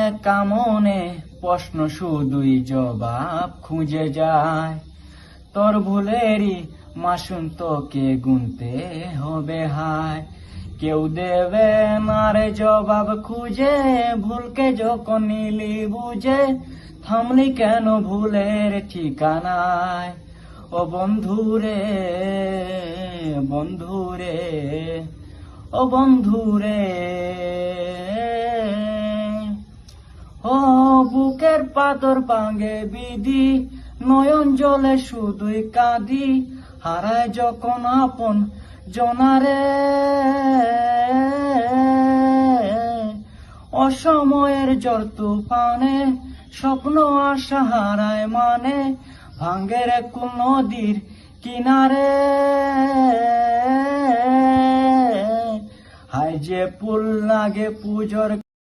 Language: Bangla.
একা মনে প্রশ্ন শুধুই জবাব খুঁজে যায়। তোর ভুলেরই মাসুম তোকে গুনতে হবে হায়। কেউ দেবে না রে জবাব খুঁজে, ভুলকে যখন নিলি বুঝে, থামলি কেন ভুলের ঠিকানায়। ও বন্ধুরে, বন্ধুরে, ও বন্ধুরে, ও বুকের পাথর ভাঙে বিধি, নয়ন জলে শুধুই কাঁদি, হারায় যখন আপন জনারে। অসময়ের ঝড় তুফানে স্বপ্ন আশা হারায় মানে, ভাঙ্গের কোন নদীর কিনারে। হায় যে ফুল লাগে পুজোর